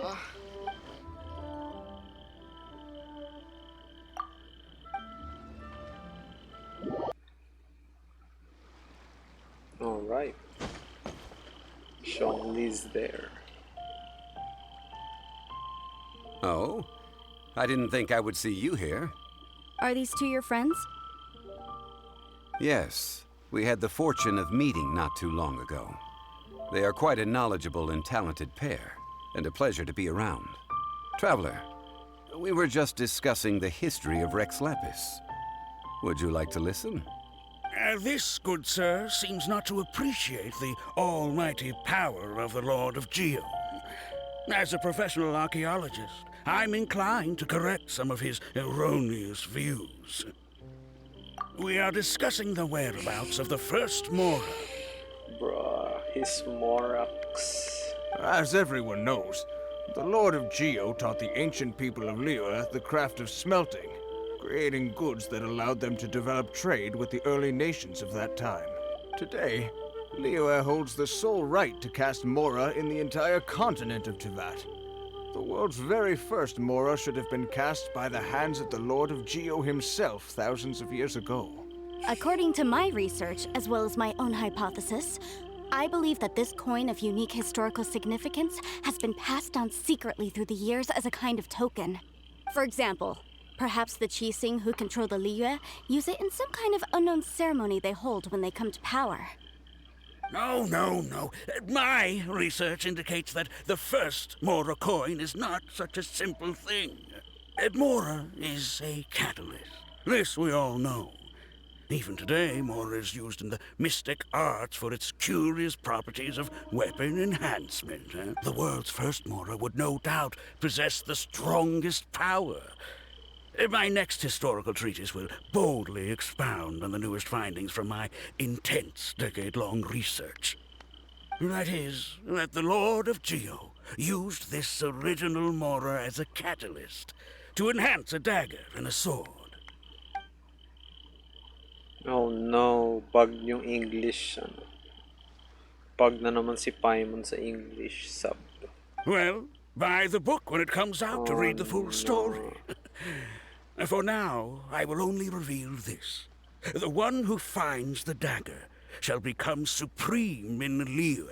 ba? Alright. Zhongli's there. Oh? I didn't think I would see you here. Are these two your friends? Yes. We had the fortune of meeting not too long ago. They are quite a knowledgeable and talented pair, and a pleasure to be around. Traveler, we were just discussing the history of Rex Lapis. Would you like to listen? This, good sir, seems not to appreciate the almighty power of the Lord of Geo. As a professional archaeologist, I'm inclined to correct some of his erroneous views. We are discussing the whereabouts of the first Mora. Bruh, his Morax. As everyone knows, the Lord of Geo taught the ancient people of Liyue the craft of smelting, creating goods that allowed them to develop trade with the early nations of that time. Today, Liyue holds the sole right to cast Mora in the entire continent of Teyvat. The world's very first Mora should have been cast by the hands of the Lord of Geo himself thousands of years ago. According to my research, as well as my own hypothesis, I believe that this coin of unique historical significance has been passed down secretly through the years as a kind of token. For example, perhaps the Qixing who control the Liyue use it in some kind of unknown ceremony they hold when they come to power. No. My research indicates that the first Mora coin is not such a simple thing. Mora is a catalyst. This we all know. Even today, Mora is used in the mystic arts for its curious properties of weapon enhancement. The world's first Mora would no doubt possess the strongest power. My next historical treatise will boldly expound on the newest findings from my intense decade-long research. That is, that the Lord of Geo used this original Mora as a catalyst to enhance a dagger and a sword. Oh no, bug yung English. Bug na naman si Paimon sa English sub. Well, buy the book when it comes out to read the full story. For now, I will only reveal this. The one who finds the dagger shall become supreme in Liyue,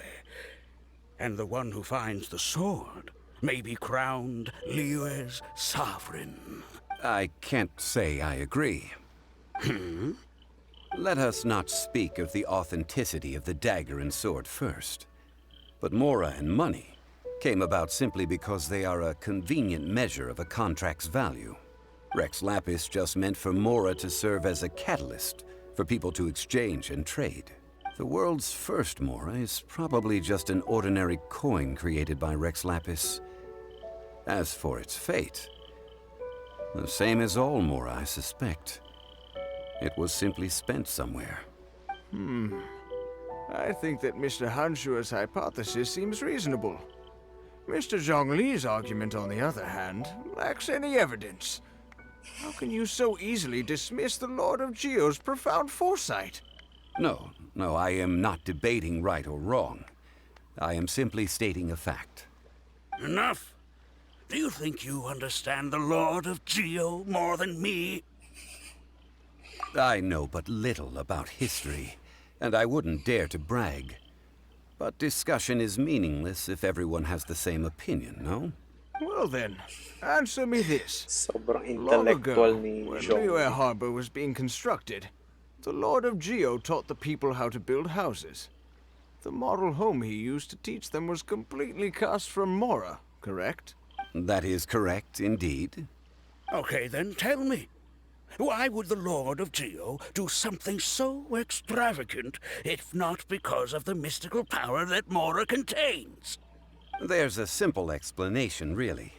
and the one who finds the sword may be crowned Liyue's sovereign. I can't say I agree. Let us not speak of the authenticity of the dagger and sword first. But Mora and money came about simply because they are a convenient measure of a contract's value. Rex Lapis just meant for Mora to serve as a catalyst for people to exchange and trade. The world's first Mora is probably just an ordinary coin created by Rex Lapis. As for its fate, the same as all Mora, I suspect. It was simply spent somewhere. I think that Mr. Hanshua's hypothesis seems reasonable. Mr. Zhongli's argument, on the other hand, lacks any evidence. How can you so easily dismiss the Lord of Geo's profound foresight? No, I am not debating right or wrong. I am simply stating a fact. Enough! Do you think you understand the Lord of Geo more than me? I know but little about history, and I wouldn't dare to brag. But discussion is meaningless if everyone has the same opinion, no? Well then, answer me this. Sobrang Long ago, intellectual ni when Zhongli. Liyue Harbor was being constructed, the Lord of Geo taught the people how to build houses. The model home he used to teach them was completely cast from Mora, correct? That is correct, indeed. Okay, then tell me. Why would the Lord of Geo do something so extravagant if not because of the mystical power that Mora contains? There's a simple explanation, really.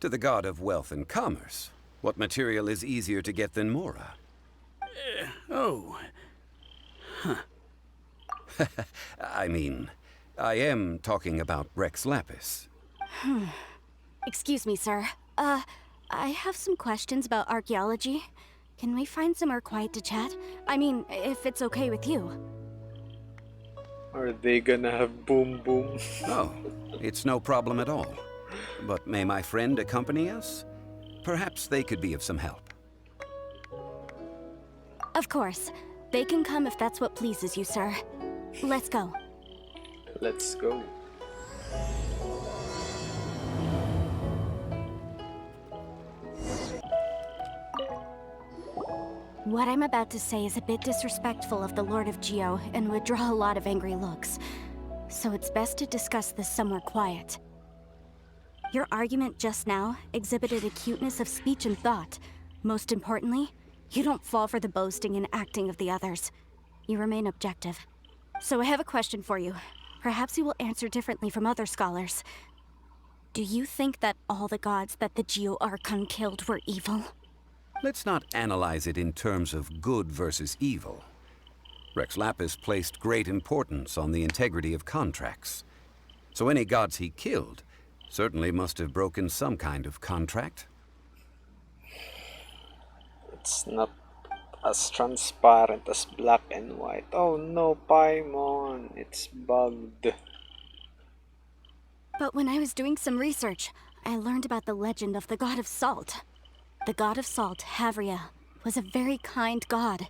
To the god of wealth and commerce, what material is easier to get than Mora? I mean, I am talking about Rex Lapis. Excuse me, sir. I have some questions about archaeology. Can we find somewhere quiet to chat? I mean, if it's okay with you. Are they gonna have boom boom? Oh, it's no problem at all. But may my friend accompany us? Perhaps they could be of some help. Of course. They can come if that's what pleases you, sir. Let's go. Let's go. What I'm about to say is a bit disrespectful of the Lord of Geo and would draw a lot of angry looks. So it's best to discuss this somewhere quiet. Your argument just now exhibited acuteness of speech and thought. Most importantly, you don't fall for the boasting and acting of the others. You remain objective. So I have a question for you. Perhaps you will answer differently from other scholars. Do you think that all the gods that the Geo Archon killed were evil? Let's not analyze it in terms of good versus evil. Rex Lapis placed great importance on the integrity of contracts. So any gods he killed certainly must have broken some kind of contract. It's not as transparent as black and white. Oh no, Paimon, it's bugged. But when I was doing some research, I learned about the legend of the god of salt. The god of salt, Havria, was a very kind god,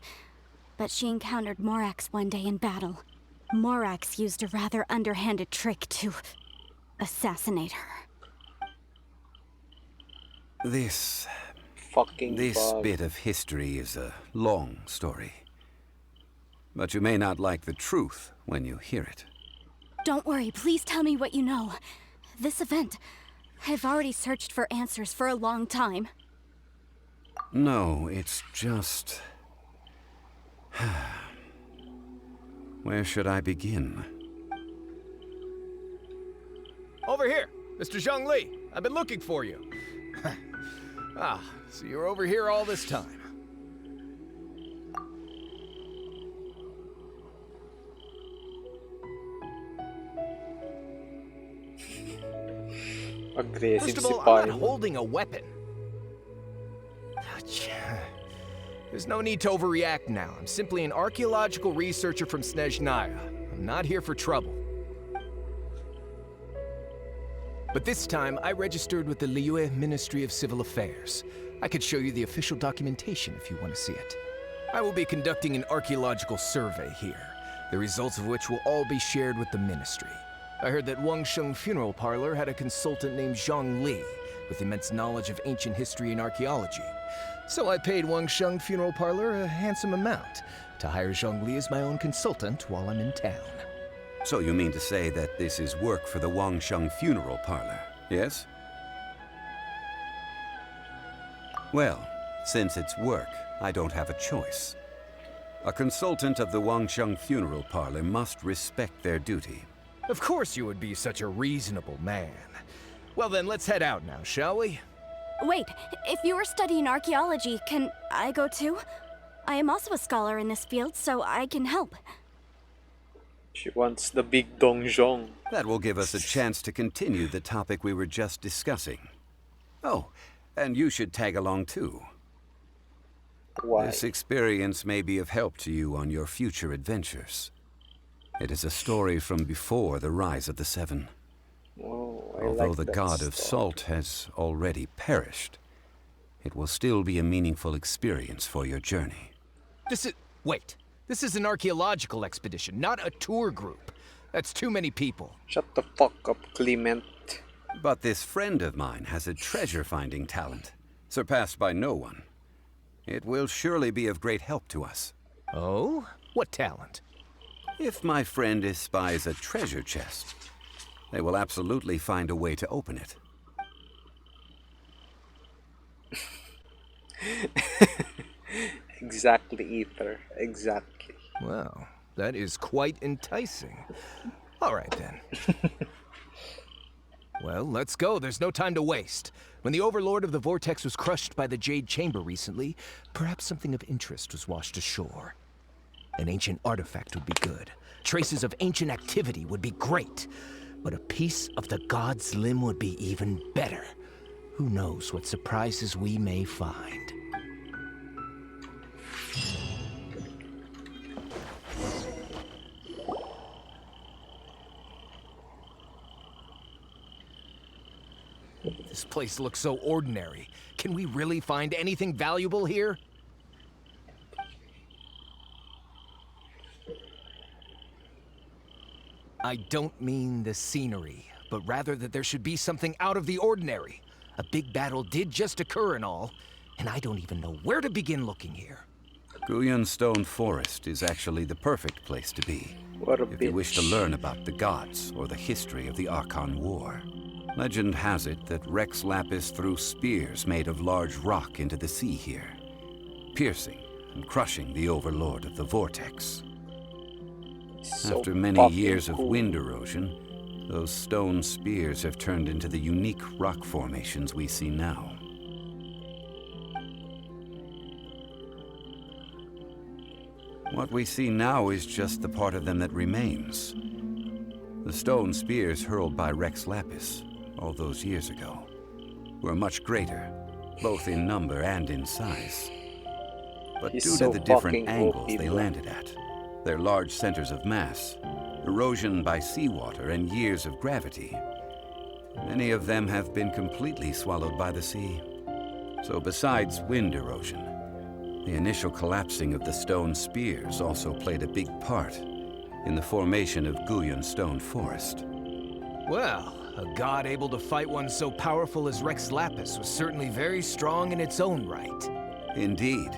but she encountered Morax one day in battle. Morax used a rather underhanded trick to assassinate her. This Fucking bug. bit of history is a long story. But you may not like the truth when you hear it. Don't worry, please tell me what you know. This event, I've already searched for answers for a long time. No, it's just... Where should I begin? Over here, Mr. Zhongli. I've been looking for you. So you're over here all this time. Aggressive First of si all, I'm Paimon. not holding a weapon. There's no need to overreact now. I'm simply an archaeological researcher from Snezhnaya. I'm not here for trouble. But this time, I registered with the Liyue Ministry of Civil Affairs. I could show you the official documentation if you want to see it. I will be conducting an archaeological survey here, the results of which will all be shared with the ministry. I heard that Wangsheng Funeral Parlor had a consultant named Zhongli with immense knowledge of ancient history and archaeology. So I paid Wangsheng Funeral Parlor a handsome amount to hire Zhongli as my own consultant while I'm in town. So you mean to say that this is work for the Wangsheng Funeral Parlor, yes? Well, since it's work, I don't have a choice. A consultant of the Wangsheng Funeral Parlor must respect their duty. Of course you would be such a reasonable man. Well then, let's head out now, shall we? Wait, if you are studying archaeology, can I go too? I am also a scholar in this field, so I can help. She wants the big donjon. That will give us a chance to continue the topic we were just discussing. Oh, and you should tag along too. Why? This experience may be of help to you on your future adventures. It is a story from before the rise of the Seven. Oh, I Although like the that god of story. salt has already perished, it will still be a meaningful experience for your journey. Wait. This is an archaeological expedition, not a tour group. That's too many people. Shut the fuck up, Clement. But this friend of mine has a treasure-finding talent, surpassed by no one. It will surely be of great help to us. Oh? What talent? If my friend espies a treasure chest, they will absolutely find a way to open it. Exactly, Ether. Exactly. Well, that is quite enticing. All right, then. Well, let's go. There's no time to waste. When the Overlord of the Vortex was crushed by the Jade Chamber recently, perhaps something of interest was washed ashore. An ancient artifact would be good. Traces of ancient activity would be great. But a piece of the god's limb would be even better. Who knows what surprises we may find. This place looks so ordinary. Can we really find anything valuable here? I don't mean the scenery, but rather that there should be something out of the ordinary. A big battle did just occur and all, and I don't even know where to begin looking here. Guyan Stone Forest is actually the perfect place to be, What a if you wish to bitch. learn about the gods or the history of the Archon War. Legend has it that Rex Lapis threw spears made of large rock into the sea here, piercing and crushing the Overlord of the Vortex. So After many fucking years of cool. wind erosion, those stone spears have turned into the unique rock formations we see now. What we see now is just the part of them that remains. The stone spears hurled by Rex Lapis all those years ago were much greater, both in number and in size. But He's due so to the different fucking angles OP, they bro. landed at, their large centers of mass, erosion by seawater, and years of gravity, many of them have been completely swallowed by the sea. So besides wind erosion, the initial collapsing of the stone spears also played a big part in the formation of Guyan Stone Forest. Well, a god able to fight one so powerful as Rex Lapis was certainly very strong in its own right. Indeed.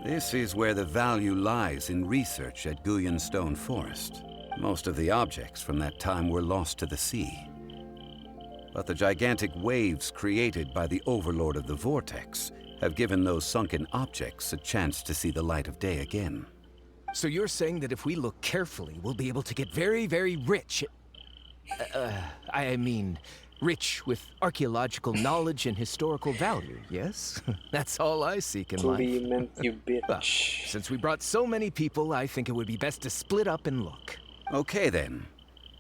This is where the value lies in research at Guyan Stone Forest. Most of the objects from that time were lost to the sea. But the gigantic waves created by the Overlord of the Vortex have given those sunken objects a chance to see the light of day again. So you're saying that if we look carefully, we'll be able to get very, very rich. I mean, rich with archaeological knowledge and historical value, yes? That's all I seek in life. Clement, you Well, bitch. since we brought so many people, I think it would be best to split up and look. Okay then,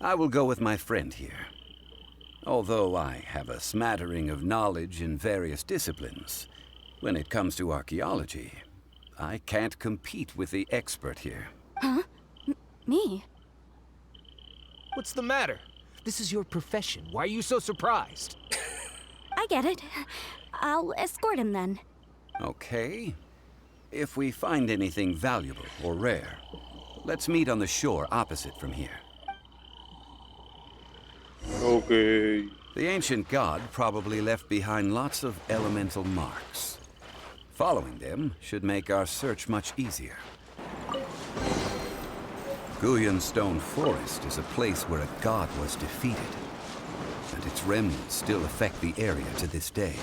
I will go with my friend here. Although I have a smattering of knowledge in various disciplines, when it comes to archaeology, I can't compete with the expert here. Me? What's the matter? This is your profession. Why are you so surprised? I get it. I'll escort him then. Okay. If we find anything valuable or rare, let's meet on the shore opposite from here. Okay. The ancient god probably left behind lots of elemental marks. Following them should make our search much easier. Guyan Stone Forest is a place where a god was defeated, and its remnants still affect the area to this day.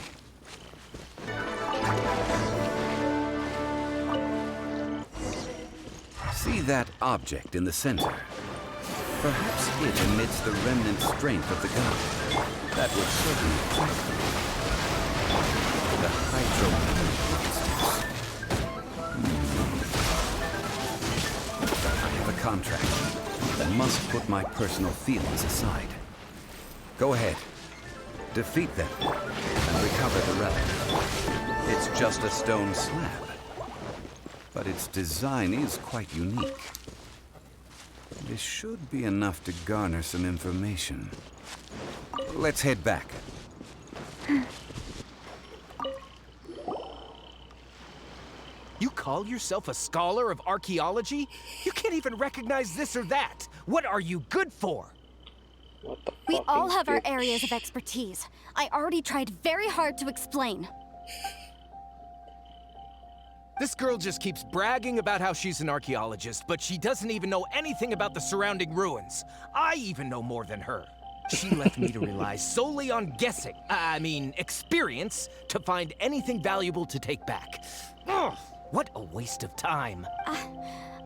See that object in the center? Perhaps it emits the remnant strength of the god. That would certainly attract them. The hydro I have a contract. I must put my personal feelings aside. Go ahead. Defeat them and recover the relic. It's just a stone slab, but its design is quite unique. This should be enough to garner some information. Let's head back. You call yourself a scholar of archaeology? You can't even recognize this or that. What are you good for? What the We all fucking have our bitch. areas of expertise. I already tried very hard to explain. This girl just keeps bragging about how she's an archaeologist, but she doesn't even know anything about the surrounding ruins. I even know more than her. She left me to rely solely on guessing, experience, to find anything valuable to take back. Ugh, what a waste of time.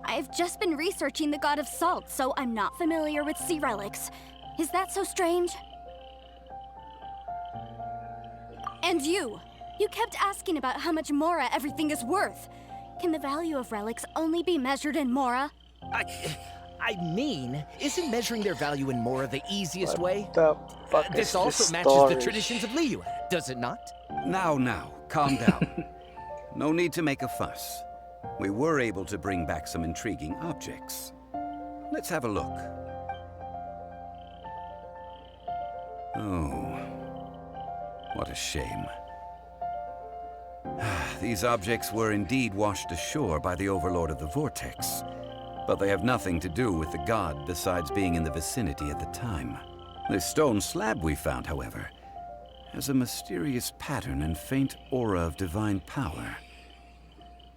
I've just been researching the god of salt, so I'm not familiar with sea relics. Is that so strange? And you kept asking about how much Mora everything is worth. Can the value of relics only be measured in Mora? Isn't measuring their value in Mora the easiest way? The fuck This is also matches story? the traditions of Liyue, does it not? Now, calm down. No need to make a fuss. We were able to bring back some intriguing objects. Let's have a look. Oh, What a shame. These objects were indeed washed ashore by the Overlord of the Vortex, but they have nothing to do with the god besides being in the vicinity at the time. This stone slab we found, however, has a mysterious pattern and faint aura of divine power.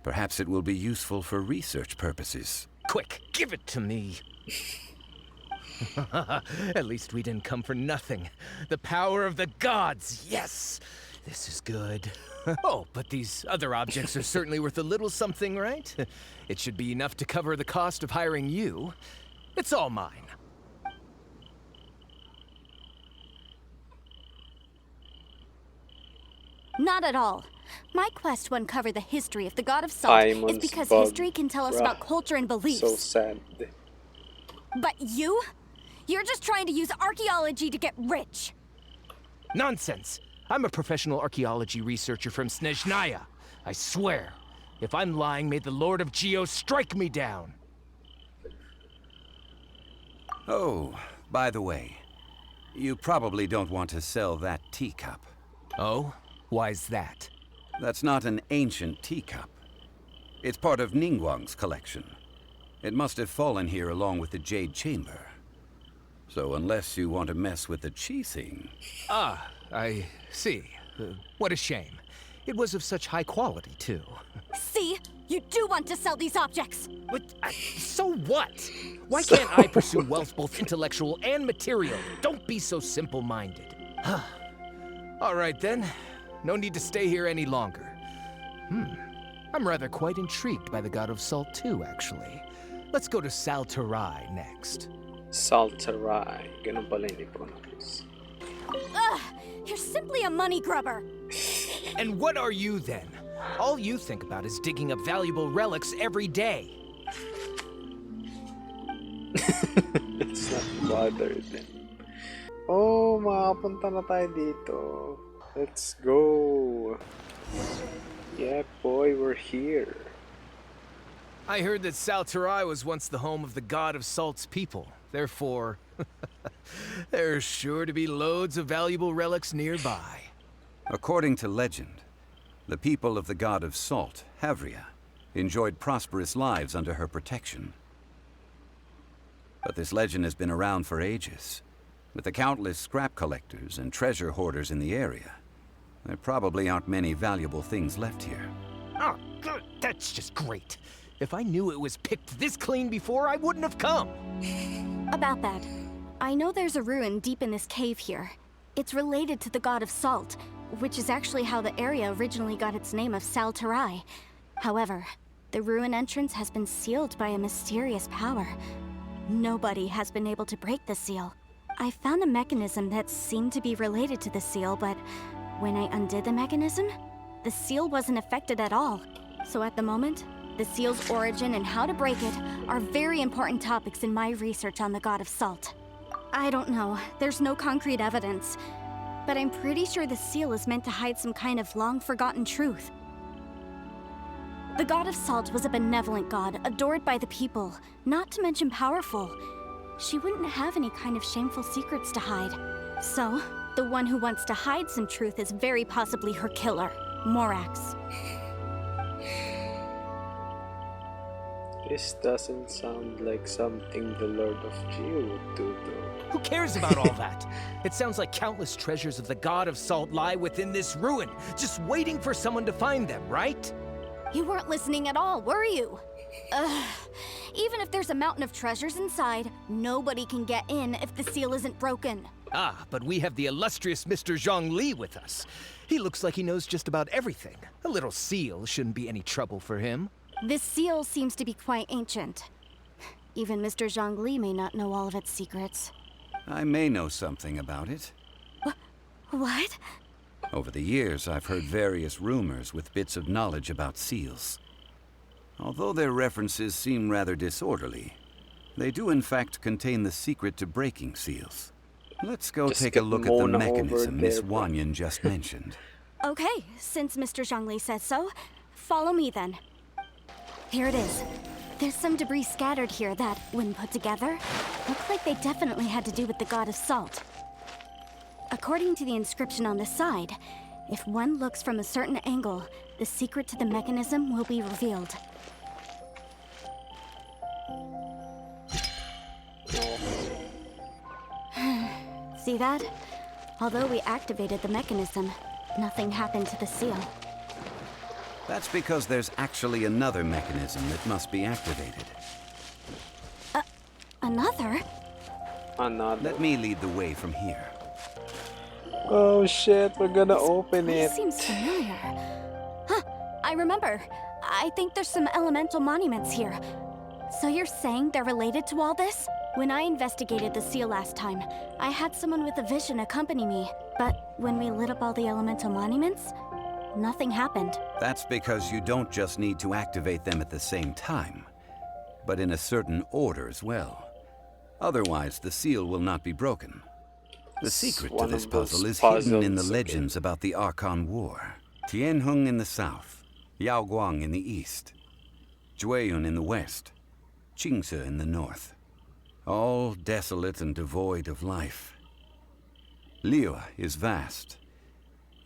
Perhaps it will be useful for research purposes. Quick, give it to me. At least we didn't come for nothing. The power of the gods, yes! This is good. Oh, but these other objects are certainly worth a little something, right? It should be enough to cover the cost of hiring you. It's all mine. Not at all. My quest won't cover the history of the god of salt is Paimon's because bug. history can tell us Bruh. about culture and beliefs. So sad. But you? You're just trying to use archaeology to get rich. Nonsense. I'm a professional archaeology researcher from Snezhnaya. I swear. If I'm lying, may the Lord of Geo strike me down. Oh, by the way, you probably don't want to sell that teacup. Oh? Why's that? That's not an ancient teacup. It's part of Ningguang's collection. It must have fallen here along with the Jade Chamber. So unless you want to mess with the Qixing... Ah, I see. What a shame. It was of such high quality, too. See? You do want to sell these objects. But, so what? Why can't I pursue wealth both intellectual and material? Don't be so simple-minded. All right, then. No need to stay here any longer. I'm rather quite intrigued by the god of salt, too, actually. Let's go to Terrae next. Terrae. Ganun pala yung i-pronounce. Ugh! You're simply a money grubber. And what are you, then? All you think about is digging up valuable relics every day. It's not bothered. Oh, makapunta na tayo dito. Let's go. Yeah, boy, we're here. I heard that Terrae was once the home of the god of salt's people. Therefore, there's sure to be loads of valuable relics nearby. According to legend, the people of the god of salt, Havria, enjoyed prosperous lives under her protection. But this legend has been around for ages. With the countless scrap collectors and treasure hoarders in the area, there probably aren't many valuable things left here. Oh, good. That's just great. If I knew it was picked this clean before, I wouldn't have come. About that, I know there's a ruin deep in this cave here. It's related to the god of salt, which is actually how the area originally got its name of Terrae. However, the ruin entrance has been sealed by a mysterious power. Nobody has been able to break the seal. I found a mechanism that seemed to be related to the seal, but when I undid the mechanism, the seal wasn't affected at all. So at the moment, the seal's origin and how to break it are very important topics in my research on the god of salt. I don't know, there's no concrete evidence, but I'm pretty sure the seal is meant to hide some kind of long-forgotten truth. The god of salt was a benevolent god, adored by the people, not to mention powerful. She wouldn't have any kind of shameful secrets to hide. So, the one who wants to hide some truth is very possibly her killer, Morax. This doesn't sound like something the Lord of Geo would do, though. Who cares about all that? It sounds like countless treasures of the god of salt lie within this ruin, just waiting for someone to find them, right? You weren't listening at all, were you? Ugh. Even if there's a mountain of treasures inside, nobody can get in if the seal isn't broken. Ah, but we have the illustrious Mr. Zhongli with us. He looks like he knows just about everything. A little seal shouldn't be any trouble for him. This seal seems to be quite ancient. Even Mr. Zhongli may not know all of its secrets. I may know something about it. What? Over the years, I've heard various rumors with bits of knowledge about seals. Although their references seem rather disorderly, they do in fact contain the secret to breaking seals. Let's go Just take a get look at the Mona over mechanism Miss there, bro. Wanyan just mentioned. Okay, since Mr. Zhongli says so, follow me then. Here it is. There's some debris scattered here that, when put together, look like they definitely had to do with the god of salt. According to the inscription on the side, if one looks from a certain angle, the secret to the mechanism will be revealed. See that? Although we activated the mechanism, nothing happened to the seal. That's because there's actually another mechanism that must be activated. Another? Another. Let me lead the way from here. Oh shit, we're gonna open This it. seems familiar. Huh, I remember. I think there's some elemental monuments here. So you're saying they're related to all this? When I investigated the seal last time, I had someone with a vision accompany me. But when we lit up all the elemental monuments, nothing happened. That's because you don't just need to activate them at the same time, but in a certain order as well. Otherwise, the seal will not be broken. The secret to one this of those puzzle is hidden in the puzzles, legends about the Archon War. Tianheng in the south, Yaoguang in the east, Jueyun in the west, Qingce in the north. All desolate and devoid of life. Liyue is vast,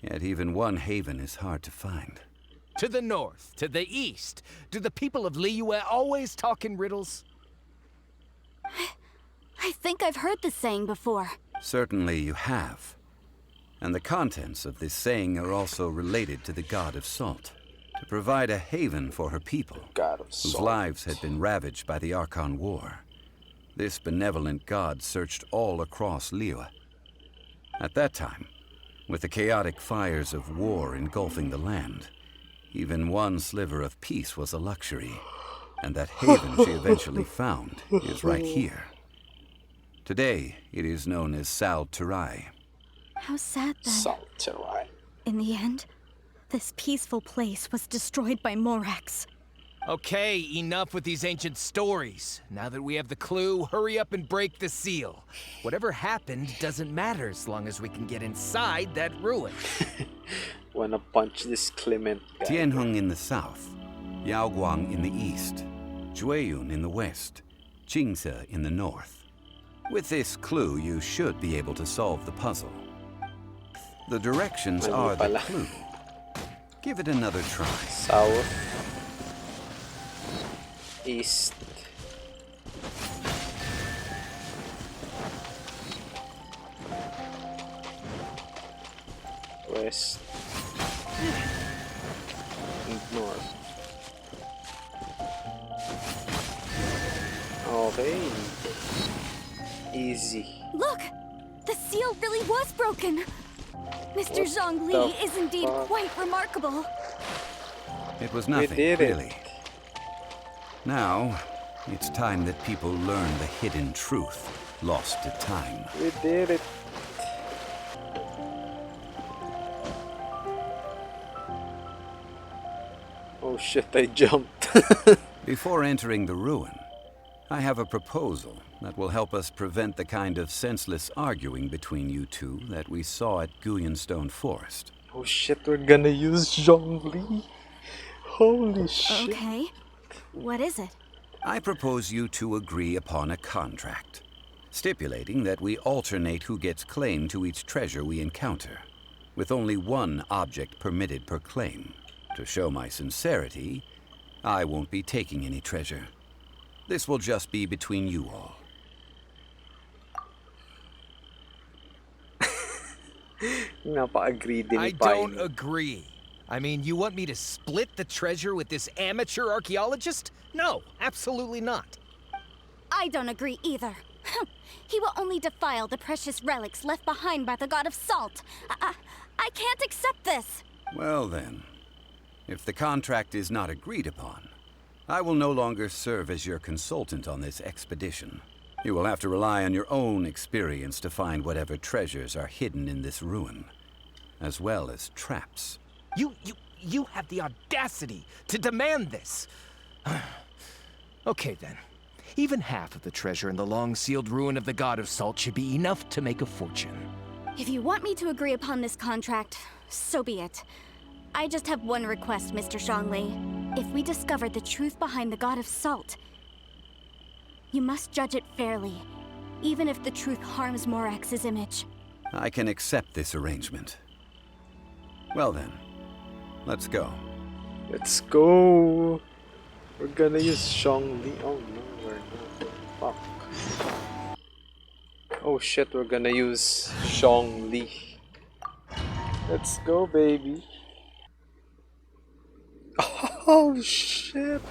yet even one haven is hard to find. To the north, to the east. Do the people of Liyue always talk in riddles? I think I've heard this saying before. Certainly you have. And the contents of this saying are also related to the god of salt, to provide a haven for her people, God of whose salt. lives had been ravaged by the Archon War. This benevolent god searched all across Liyue. At that time, with the chaotic fires of war engulfing the land, even one sliver of peace was a luxury, and that haven she eventually found is right here. Today, it is known as Terrae. How sad then. Salt, Terrae. In the end, this peaceful place was destroyed by Morax. Okay, enough with these ancient stories. Now that we have the clue, hurry up and break the seal. Whatever happened doesn't matter as long as we can get inside that ruin. Wanna punch this Clement guy. Tianheng in the south, Yaoguang in the east, Jueyun in the west, Qingce in the north. With this clue, you should be able to solve the puzzle. The directions Mali are the pala. clue. Give it another try. South. East. West. And north. Okay. Easy. Look! The seal really was broken! Mr. What Zhongli the is indeed fuck? quite remarkable. It was We nothing, did really. it. Now, it's time that people learn the hidden truth lost to time. We did it. Oh shit, I jumped. Before entering the ruin, I have a proposal that will help us prevent the kind of senseless arguing between you two that we saw at Guyonstone Forest. Oh shit, we're gonna use Zhongli. Holy shit. Okay. What is it? I propose you two agree upon a contract, stipulating that we alternate who gets claim to each treasure we encounter, with only one object permitted per claim. To show my sincerity, I won't be taking any treasure. This will just be between you all. Napaka-greedy ni I don't Paimon. agree. I mean, you want me to split the treasure with this amateur archaeologist? No, absolutely not. I don't agree either. He will only defile the precious relics left behind by the god of salt. I can't accept this. Well then, if the contract is not agreed upon, I will no longer serve as your consultant on this expedition. You will have to rely on your own experience to find whatever treasures are hidden in this ruin, as well as traps. You have the audacity to demand this. Okay then. Even half of the treasure in the long-sealed ruin of the god of salt should be enough to make a fortune. If you want me to agree upon this contract, so be it. I just have one request, Mr. Zhongli. If we discover the truth behind the god of salt, you must judge it fairly, even if the truth harms Morax's image. I can accept this arrangement. Well then, let's go. Let's go. We're gonna use Zhongli. Oh no, we're not. Fuck. Oh shit, we're gonna use Zhongli. Let's go, baby. Oh shit.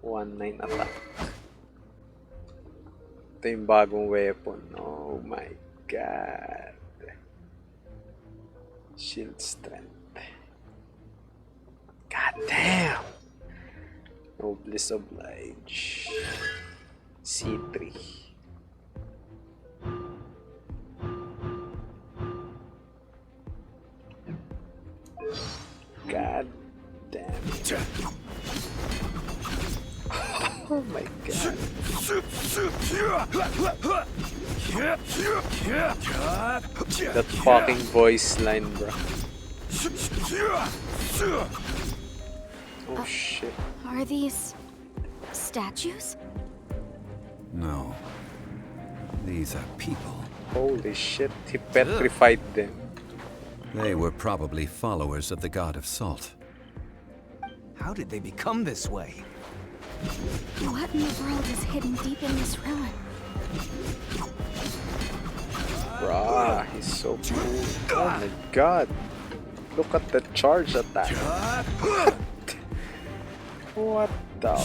1-9 attack. Ito yung bagong weapon. Oh my god. Shield strength. God damn. Noblesse oblige. C3. God damn it. Oh my god. That fucking voice line, bro. Oh shit. Are these statues? No. These are people. Holy shit, he petrified them. They were probably followers of the god of salt. How did they become this way? What in the world is hidden deep in this ruin? Bruh, he's so cool. Oh my god. Look at the charge attack. What the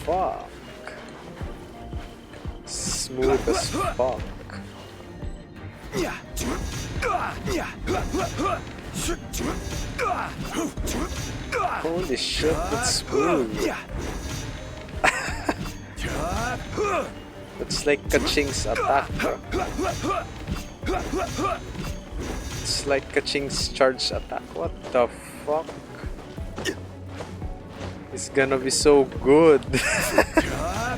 fuck? Smooth as fuck. Holy shit, that's smooth. It's like Kaching's attack. It's like Kaching's charge attack. What the fuck? It's gonna be so good.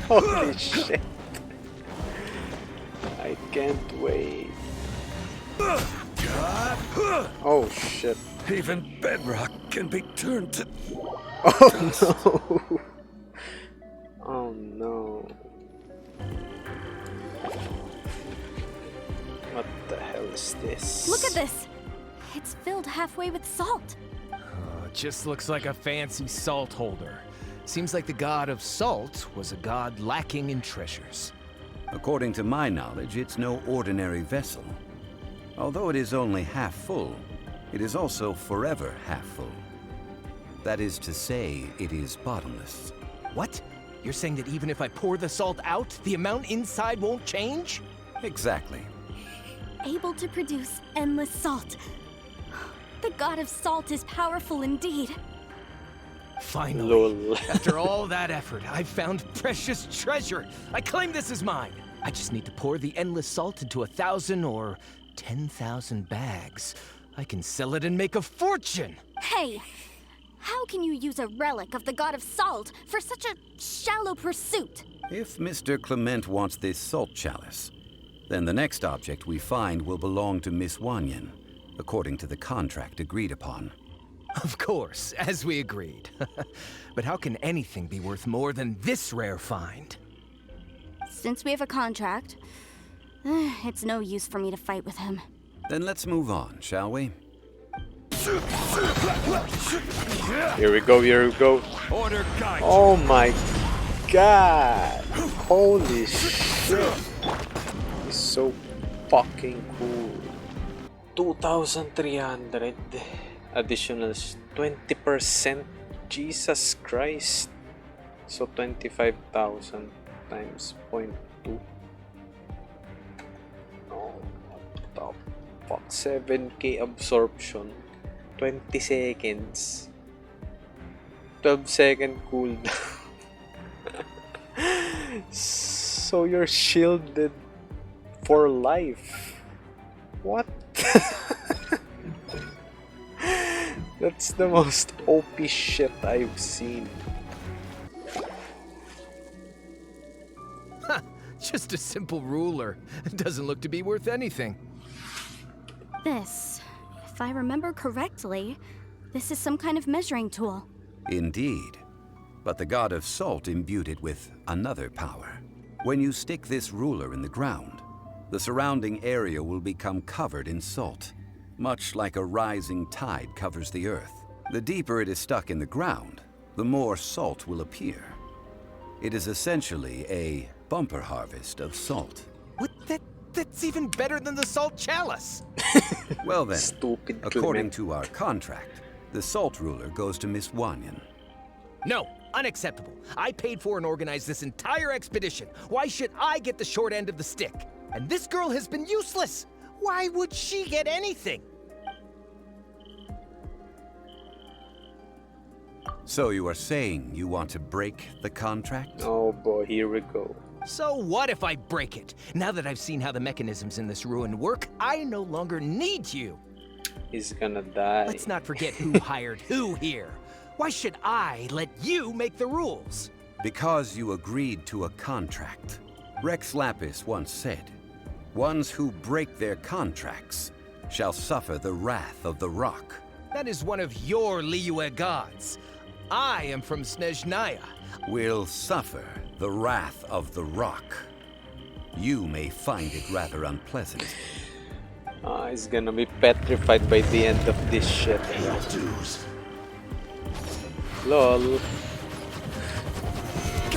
Holy shit. I can't wait. Oh shit. Even bedrock can be turned to... Oh no. Oh no. What the hell is this? Look at this! It's filled halfway with salt. Just looks like a fancy salt holder. Seems like the god of salt was a god lacking in treasures. According to my knowledge, it's no ordinary vessel. Although it is only half full, it is also forever half full. That is to say, it is bottomless. What? You're saying that even if I pour the salt out, the amount inside won't change? Exactly. Able to produce endless salt. The god of salt is powerful indeed. Finally, Lol. after all that effort, I've found precious treasure. I claim this is mine. I just need to pour the endless salt into 1,000 or 10,000 bags. I can sell it and make a fortune. Hey, how can you use a relic of the god of salt for such a shallow pursuit? If Mr. Clement wants this salt chalice, then the next object we find will belong to Miss Wanyan, according to the contract agreed upon. Of course, as we agreed. But how can anything be worth more than this rare find? Since we have a contract, it's no use for me to fight with him. Then let's move on, shall we? Here we go, here we go. Order guide. Oh my god. Holy shit. He's so fucking cool. 2,300 additional 20%. Jesus Christ. So 25,000 times 0.2. Oh, what the fuck? 7k absorption. 20 seconds. 12-second cooldown. So you're shielded for life. What? That's the most OP shit I've seen. Just a simple ruler. It doesn't look to be worth anything. This, if I remember correctly, this is some kind of measuring tool. Indeed. But the god of salt imbued it with another power. When you stick this ruler in the ground, the surrounding area will become covered in salt, much like a rising tide covers the earth. The deeper it is stuck in the ground, the more salt will appear. It is essentially a bumper harvest of salt. What? That's even better than the salt chalice. Well then, Stupid according Clement. to our contract, the salt ruler goes to Miss Wanyan. No, unacceptable. I paid for and organized this entire expedition. Why should I get the short end of the stick? And this girl has been useless. Why would she get anything? So you are saying you want to break the contract? Oh boy, here we go. So what if I break it? Now that I've seen how the mechanisms in this ruin work, I no longer need you. He's gonna die. Let's not forget who hired who here. Why should I let you make the rules? Because you agreed to a contract. Rex Lapis once said, "Ones who break their contracts shall suffer the wrath of the rock." That is one of your Liyue gods. I am from Snezhnaya. Will suffer the wrath of the rock. You may find it rather unpleasant. He's gonna be petrified by the end of this shit. Lol.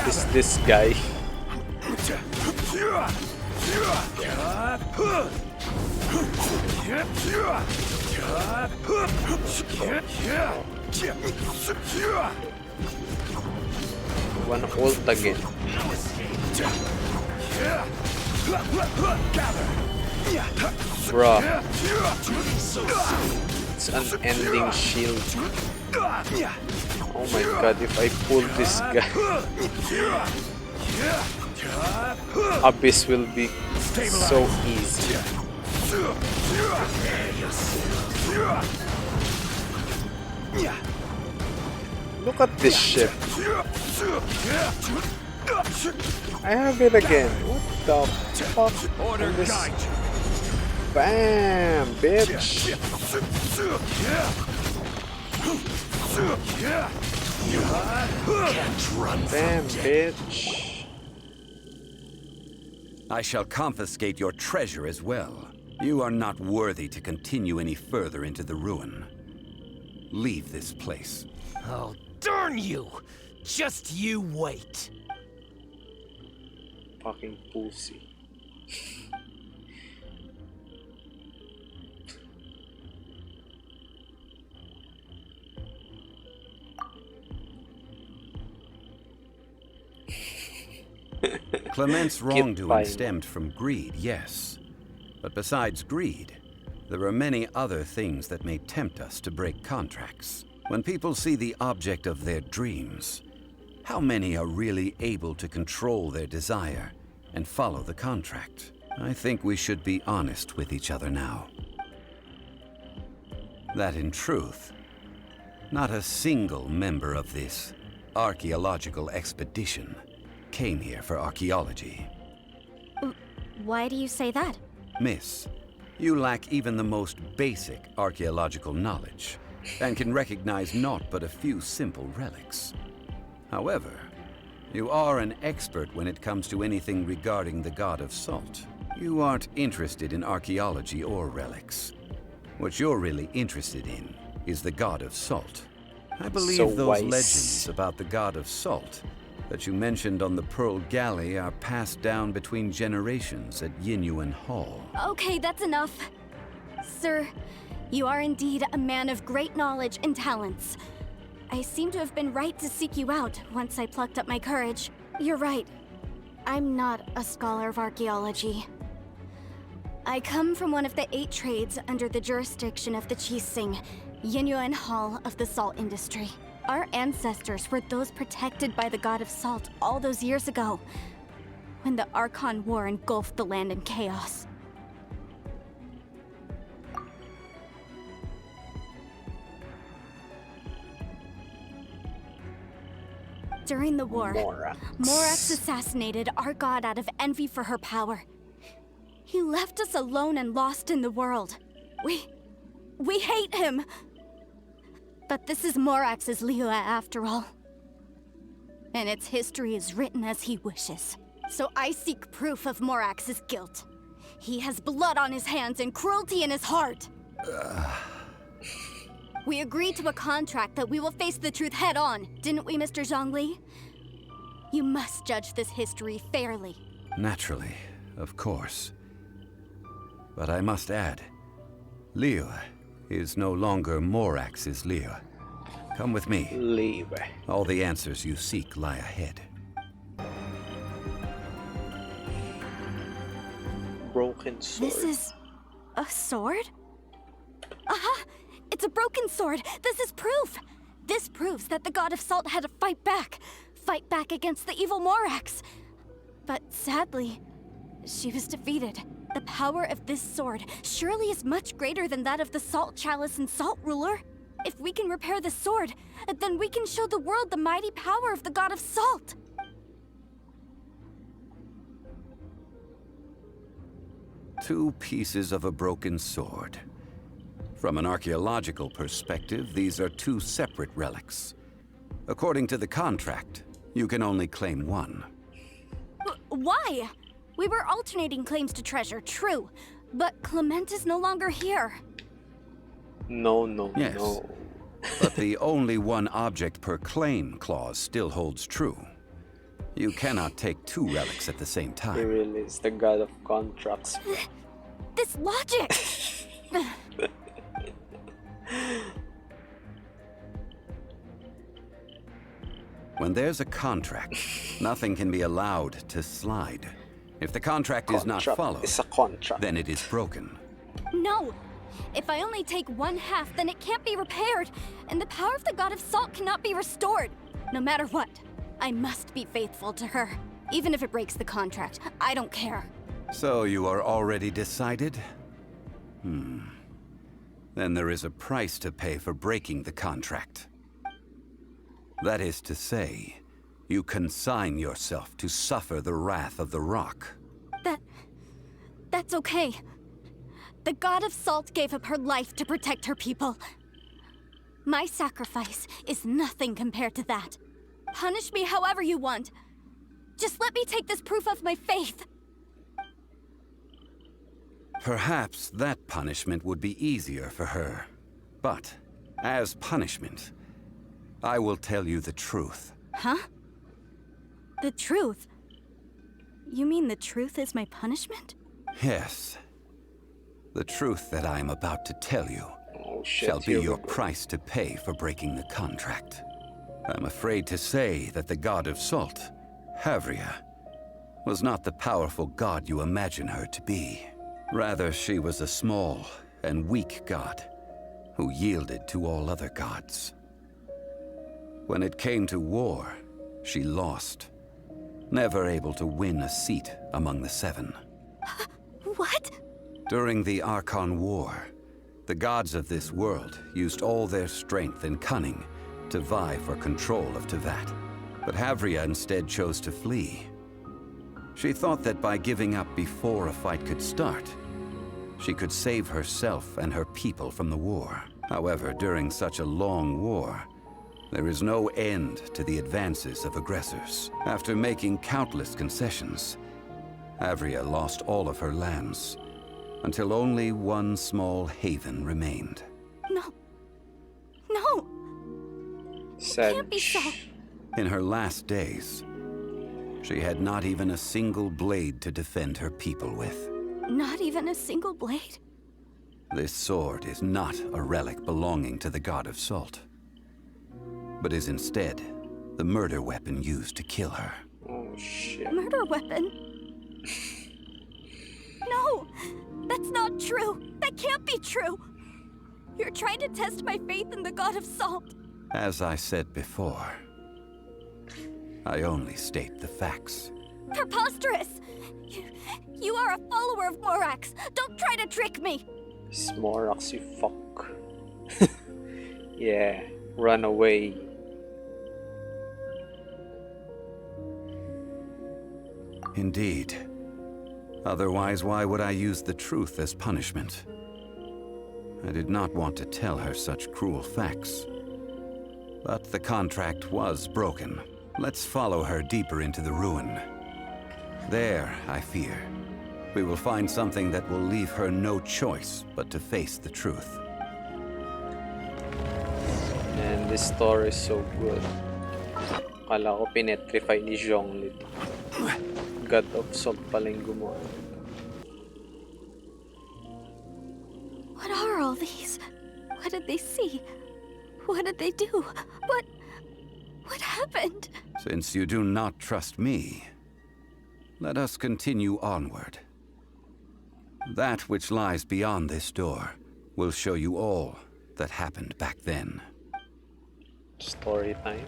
Is this guy? One ult again. Bruh. It's an ending shield. Oh my god, if I pull this guy, Abyss will be so easy. Look at this shit. I have it again. What the fuck? Order This- guide. Bam, bitch. Bam, bitch. I shall confiscate your treasure as well. You are not worthy to continue any further into the ruin. Leave this place. Oh, darn you! Just you wait. Fucking pussy. Clement's Keep wrongdoing fighting. stemmed from greed, yes. But besides greed, there are many other things that may tempt us to break contracts. When people see the object of their dreams, how many are really able to control their desire and follow the contract? I think we should be honest with each other now. That in truth, not a single member of this archaeological expedition came here for archaeology. Why do you say that? Miss, you lack even the most basic archaeological knowledge and can recognize naught but a few simple relics. However, you are an expert when it comes to anything regarding the god of salt. You aren't interested in archaeology or relics. What you're really interested in is the god of salt. I believe So those wise. legends about the god of salt that you mentioned on the Pearl Galley are passed down between generations at Yinyuan Hall. Okay, that's enough. Sir, you are indeed a man of great knowledge and talents. I seem to have been right to seek you out once I plucked up my courage. You're right. I'm not a scholar of archaeology. I come from one of the 8 trades under the jurisdiction of the Chising, Yinyuan Hall of the salt industry. Our ancestors were those protected by the god of salt all those years ago, when the Archon War engulfed the land in chaos. During the war, Morax assassinated our god out of envy for her power. He left us alone and lost in the world. We hate him! But this is Morax's Liyue after all. And its history is written as he wishes. So I seek proof of Morax's guilt. He has blood on his hands and cruelty in his heart. We agreed to a contract that we will face the truth head on, didn't we, Mr. Zhongli? You must judge this history fairly. Naturally, of course. But I must add, Liu is no longer Morax's Liu. Come with me. Leave. All the answers you seek lie ahead. Broken sword. This is a sword? Aha! It's a broken sword! This is proof! This proves that the God of Salt had to fight back. Fight back against the evil Morax. But sadly, she was defeated. The power of this sword surely is much greater than that of the Salt Chalice and Salt Ruler. If we can repair the sword, then we can show the world the mighty power of the God of Salt. Two pieces of a broken sword. From an archaeological perspective, these are two separate relics. According to the contract, you can only claim one. Why? We were alternating claims to treasure, true. But Clement is no longer here. No, no, Yes. no. But the only one object per claim clause still holds true. You cannot take two relics at the same He time. really is the god of contracts. This logic! When there's a contract, nothing can be allowed to slide. If the contract is not Contract followed, is a contract. then it is broken. No! If I only take one half, then it can't be repaired, and the power of the God of Salt cannot be restored. No matter what, I must be faithful to her. Even if it breaks the contract, I don't care. So you are already decided? Then there is a price to pay for breaking the contract. That is to say, you consign yourself to suffer the wrath of the rock. That's okay. The God of Salt gave up her life to protect her people. My sacrifice is nothing compared to that. Punish me however you want. Just let me take this proof of my faith. Perhaps that punishment would be easier for her. But, as punishment, I will tell you the truth. Huh? The truth? You mean the truth is my punishment? Yes. The truth that I am about to tell you Oh shit, shall be here we your go. price to pay for breaking the contract. I'm afraid to say that the God of Salt, Havria, was not the powerful god you imagine her to be. Rather, she was a small and weak god who yielded to all other gods. When it came to war, she lost, never able to win a seat among the seven. What? During the Archon War, the gods of this world used all their strength and cunning to vie for control of Tevat. But Havria instead chose to flee. She thought that by giving up before a fight could start, she could save herself and her people from the war. However, during such a long war, there is no end to the advances of aggressors. After making countless concessions, Havria lost all of her lands, until only one small haven remained. No. No! Said Can't be so. In her last days, she had not even a single blade to defend her people with. Not even a single blade? This sword is not a relic belonging to the God of Salt, but is instead the murder weapon used to kill her. Oh shit. Murder weapon? No! That's not true! That can't be true! You're trying to test my faith in the God of Salt! As I said before, I only state the facts. Preposterous! You are a follower of Morax! Don't try to trick me! Smorax, you fuck. Yeah, run away. Indeed. Otherwise, why would I use the truth as punishment? I did not want to tell her such cruel facts. But the contract was broken. Let's follow her deeper into the ruin. There, I fear, we will find something that will leave her no choice but to face the truth. And this story is so good. Akala ko pinetrify ni Zhongli. God of Salt pala yung gumawa. What are all these? What did they see? What did they do? What happened? Since you do not trust me, let us continue onward. That which lies beyond this door will show you all that happened back then. Story time.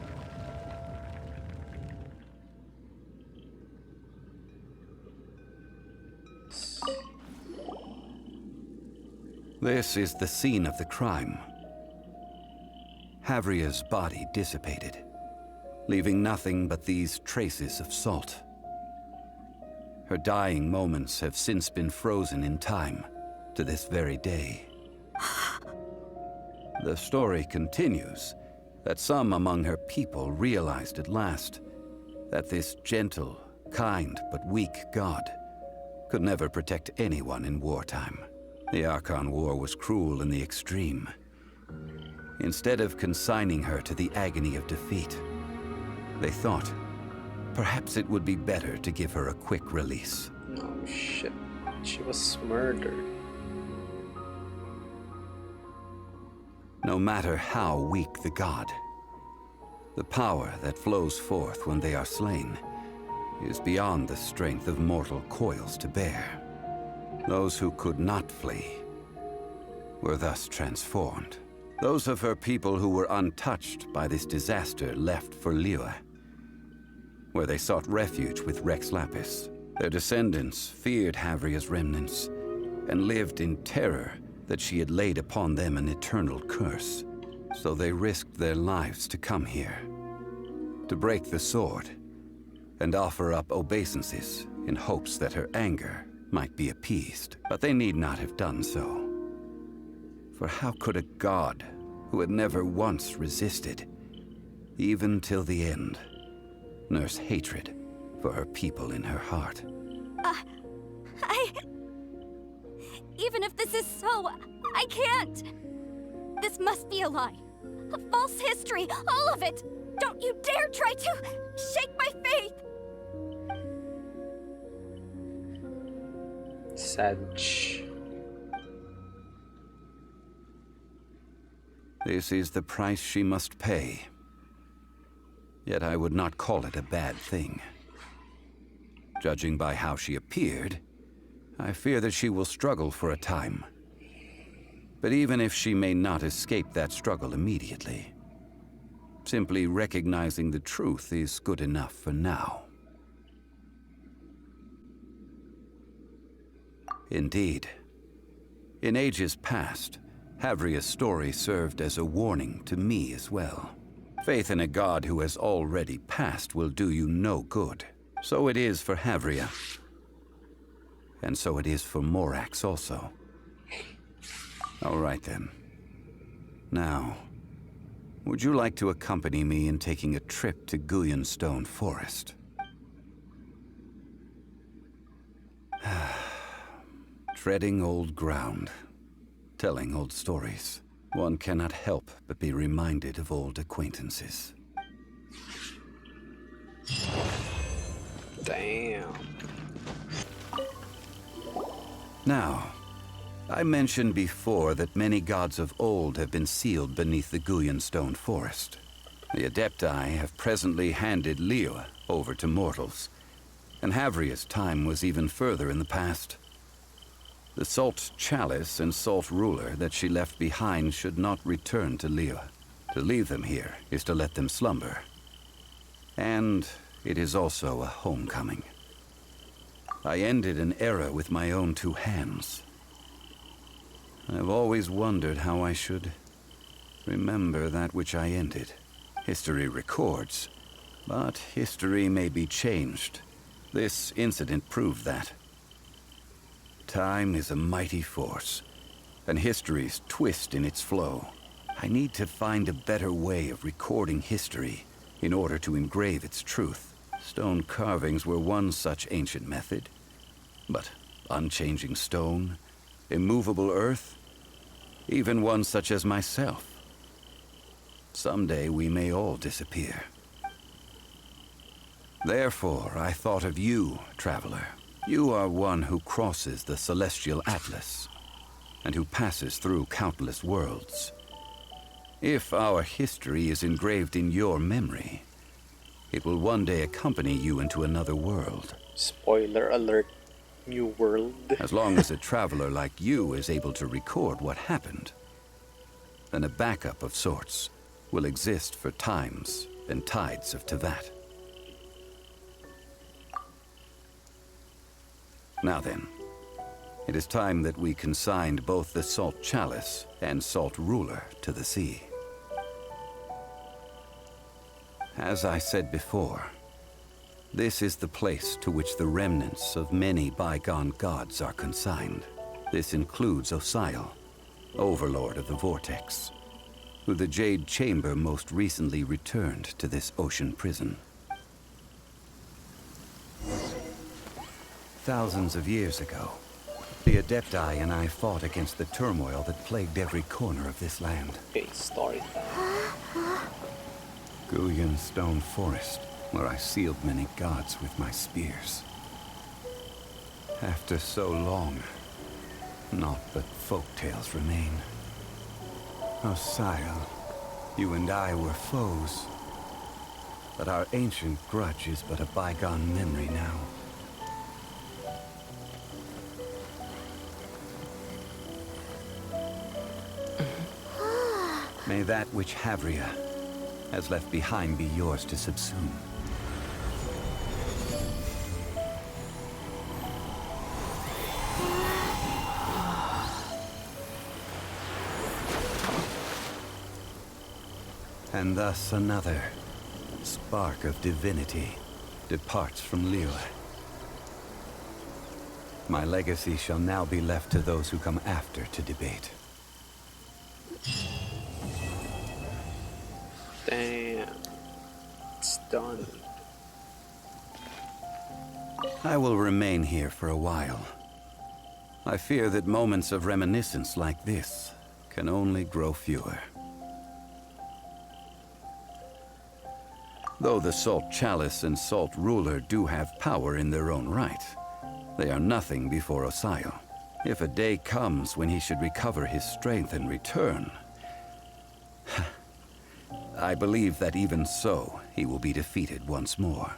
This is the scene of the crime. Havria's body dissipated, leaving nothing but these traces of salt. Her dying moments have since been frozen in time to this very day. The story continues that some among her people realized at last that this gentle, kind, but weak god could never protect anyone in wartime. The Archon War was cruel in the extreme. Instead of consigning her to the agony of defeat, they thought perhaps it would be better to give her a quick release. Oh shit. She was murdered. No matter how weak the god, the power that flows forth when they are slain is beyond the strength of mortal coils to bear. Those who could not flee were thus transformed. Those of her people who were untouched by this disaster left for Liyue, where they sought refuge with Rex Lapis. Their descendants feared Havria's remnants and lived in terror that she had laid upon them an eternal curse. So they risked their lives to come here, to break the sword and offer up obeisances in hopes that her anger might be appeased. But they need not have done so. For how could a god who had never once resisted, even till the end, nurse hatred for her people in her heart? Even if this is so, I can't! This must be a lie. A false history, all of it! Don't you dare try to shake my faith! Savage. This is the price she must pay. Yet I would not call it a bad thing. Judging by how she appeared, I fear that she will struggle for a time. But even if she may not escape that struggle immediately, simply recognizing the truth is good enough for now. Indeed. In ages past, Havria's story served as a warning to me as well. Faith in a god who has already passed will do you no good. So it is for Havria. And so it is for Morax also. All right then. Now, would you like to accompany me in taking a trip to Guyanstone Forest? Treading old ground, telling old stories. One cannot help but be reminded of old acquaintances. Damn. Now, I mentioned before that many gods of old have been sealed beneath the Guyanstone Forest. The Adepti have presently handed Liyue over to mortals, and Havria's time was even further in the past. The Salt Chalice and Salt Ruler that she left behind should not return to Liyue. To leave them here is to let them slumber. And it is also a homecoming. I ended an era with my own two hands. I've always wondered how I should remember that which I ended. History records, but history may be changed. This incident proved that. Time is a mighty force, and history's twist in its flow. I need to find a better way of recording history in order to engrave its truth, stone carvings were one such ancient method. But unchanging stone, immovable earth, even one such as myself. Someday we may all disappear. Therefore, I thought of you, traveler. You are one who crosses the celestial atlas, and who passes through countless worlds. If our history is engraved in your memory, it will one day accompany you into another world. Spoiler alert, new world. As long as a traveler like you is able to record what happened, then a backup of sorts will exist for times and tides of Tevat. Now then, it is time that we consigned both the Salt Chalice and Salt Ruler to the sea. As I said before, this is the place to which the remnants of many bygone gods are consigned. This includes Osial, Overlord of the Vortex, who the Jade Chamber most recently returned to this ocean prison. Thousands of years ago, the Adepti and I fought against the turmoil that plagued every corner of this land. Okay, story time. Guyan Stone Forest, where I sealed many gods with my spears. After so long, naught but folk tales remain. Osial, you and I were foes, but our ancient grudge is but a bygone memory now. May that which Havria has left behind be yours to subsume. And thus another spark of divinity departs from Liyue. My legacy shall now be left to those who come after to debate. Damn. It's done. I will remain here for a while. I fear that moments of reminiscence like this can only grow fewer. Though the Salt Chalice and Salt Ruler do have power in their own right, they are nothing before Osial. If a day comes when he should recover his strength and return, I believe that even so, he will be defeated once more.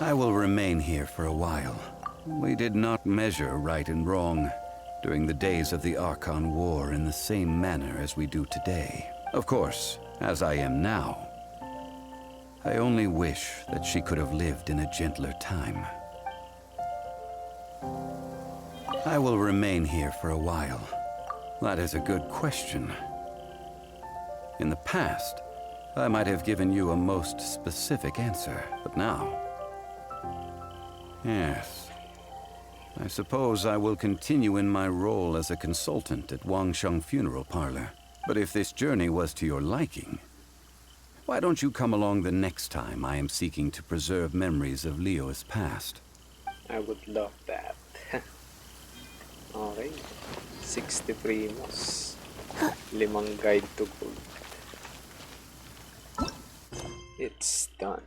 I will remain here for a while. We did not measure right and wrong during the days of the Archon War in the same manner as we do today. Of course, as I am now, I only wish that she could have lived in a gentler time. I will remain here for a while. That is a good question. In the past, I might have given you a most specific answer, but now... Yes. I suppose I will continue in my role as a consultant at Wangsheng Funeral Parlor. But if this journey was to your liking, why don't you come along the next time I am seeking to preserve memories of Liyue's past? I would love that. Okay. 60 primos. 5 guide to gold. It's done.